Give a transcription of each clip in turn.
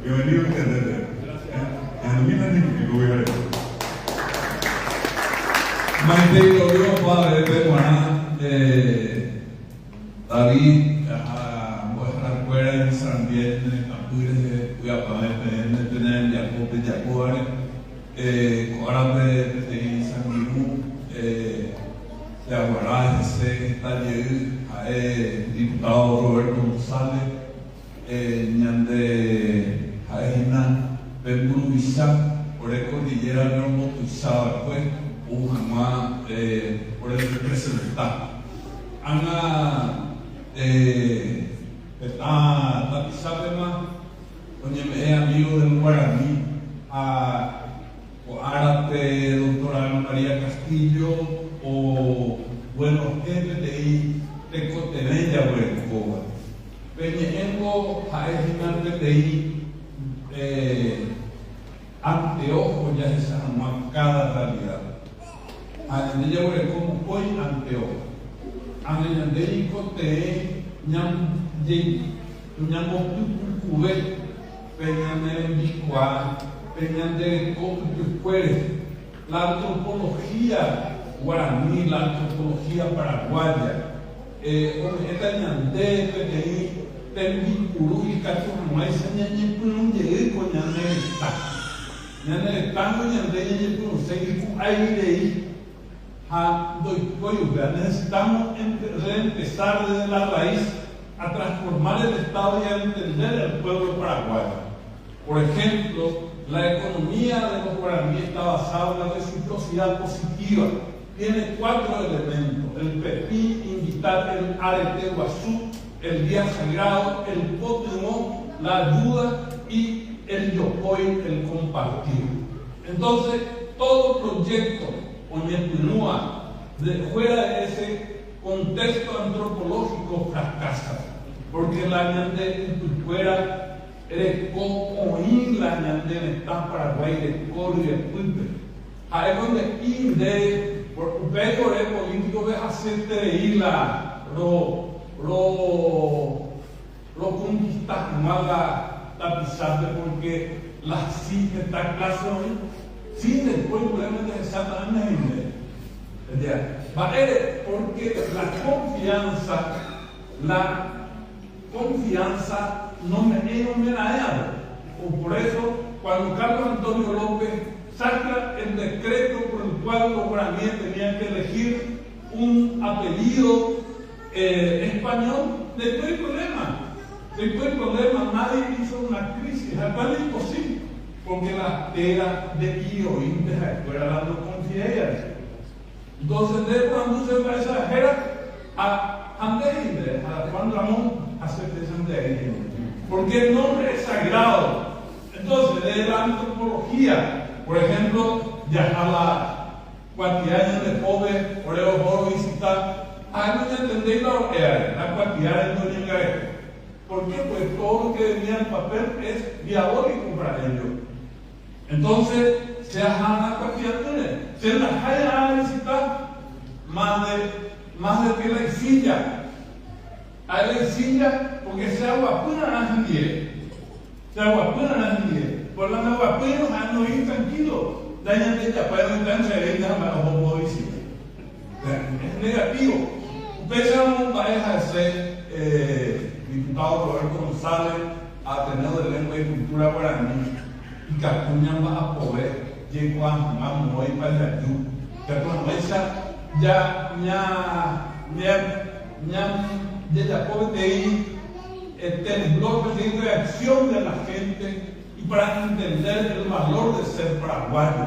Bienvenido, intendente. Maite, Dios Padre de Buena, David, vuestra cuera en San Bien, en Capures de Cuyapá, en Tener, Jacob de Jacob, Corabe de San Guilú, de Aguará, ese taller, diputado Roberto González, Ñande, Jaina, Pemburu Visa, por el cordillera de Motuizada, pues. Ujama por el representar. Ana Tapisapema, doña me amigo del Guaraní, a Árate, doctora Ana María Castillo, o buenos jefes de ahí, Tecotenella, Huercoba. Peñengo, Jaejinante de ahí, anteojos ya se han cada realidad. Anende ya huele como hoy anteojo. Anende y cote ñam ye ñam cubet peñane bicua peñane cote. La antropología guaraní, la antropología paraguaya, esta ñande peñane tembincuru y cacho no hay señañe punun llegue con ñane está. Ñane tango ñande ñe punun seguir con aire. Necesitamos reempezar desde la raíz a transformar el Estado y a entender el pueblo paraguayo. Por ejemplo, la economía de los guaraníes está basada en la reciprocidad positiva. Tiene 4 elementos: el pepí, invitar, el arete guazú, el día sagrado, el potemó, la ayuda y el yopoy, el compartir. Entonces, todo proyecto Oñepinúa, fuera de ese contexto antropológico, fracasa, porque la ñande fuera eres cocoín, la ñande está Paraguay de Coro y de Pulpe. Ahí donde inde, por un político de hacerte ir lo conquistas más la pisarte, porque la cita esta clase hoy. Sin después podemos necesitar también. Porque la confianza no me da. Por eso, cuando Carlos Antonio López saca el decreto por el cual los guaraníes tenían que elegir un apellido español, después el problema, nadie hizo una crisis, es imposible. Porque la tela de Ioín de la escuela no confía en ella. Entonces, de cuando se va a esa jera, a cuando vamos a hacer de porque el nombre es sagrado. Entonces, de la antropología, por ejemplo, ya a la cuantía de pobres, por el oro visitar, no entendéis la cuantía de Doña Garejo. ¿Por qué? Pues todo lo que venía en papel es diabólico para ellos. Entonces, se ha se la haya a visitar más de que la exilla. A la exilla, porque se aguapuna a la gente. Por la aguapuna no ir tranquilo. Dañan de ella para no estar en es negativo. Ustedes van a ser diputado Roberto González, Ateneo de Lengua y Cultura Guaraní. Y Cacuña va a poder llegar a muy para allá. Ya el temblor de reacción de la gente y para entender el valor de ser paraguayo.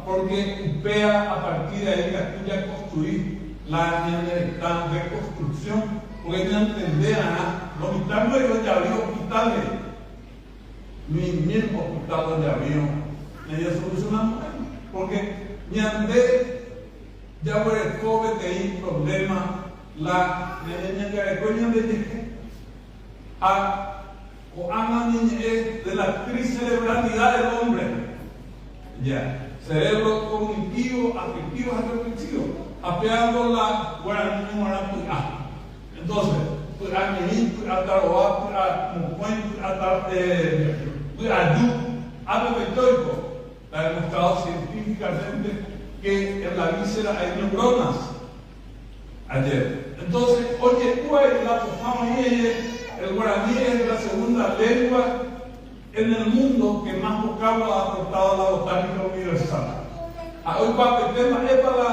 Porque UPEA a partir de ahí Cacuña construir la reconstrucción, porque no entenderán los hospitales ya había hospitales. Mi mismo hospital de avión, ella solucionamos, porque ñande ya por el COVID hay problema, la niña que recuerdan de que o ama de la tricerebralidad del hombre, ya, cerebro cognitivo, afectivo, reflexivo, apeando la guaraní. Entonces, pues a mí, a Taroá, a Mucuén, a átomo estoico ha demostrado científicamente que en la víscera hay neuronas. Ayer. Entonces, oye, la Pujama el guaraní es la segunda lengua en el mundo que más vocablos ha aportado a la botánica universal. Hoy para el tema es para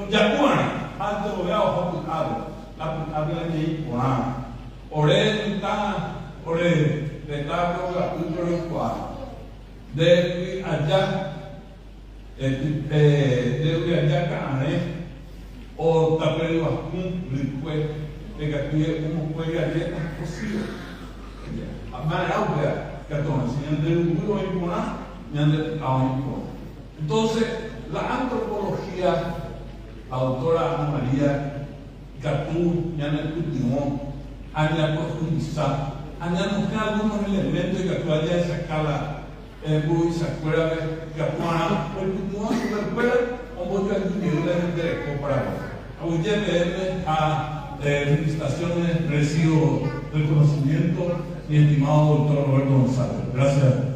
Yacuana, antes lo veo la ley por Ore, Ore, de Taco, la cultura de allá, de allá, Cané. O tapero vacún, después de que aquí uno puede galletas posibles. Que enseñan del muro y por nada, entonces, la antropología, la doctora Ana María Catú, ya en el último, han profundizado, han buscado algunos elementos que actualmente ya esa escala, y se acuerda que actuaron, el último se recupera, o voy a individuales de comparación. Aunque a felicitaciones, recibo del conocimiento, mi estimado doctor Roberto González. Gracias.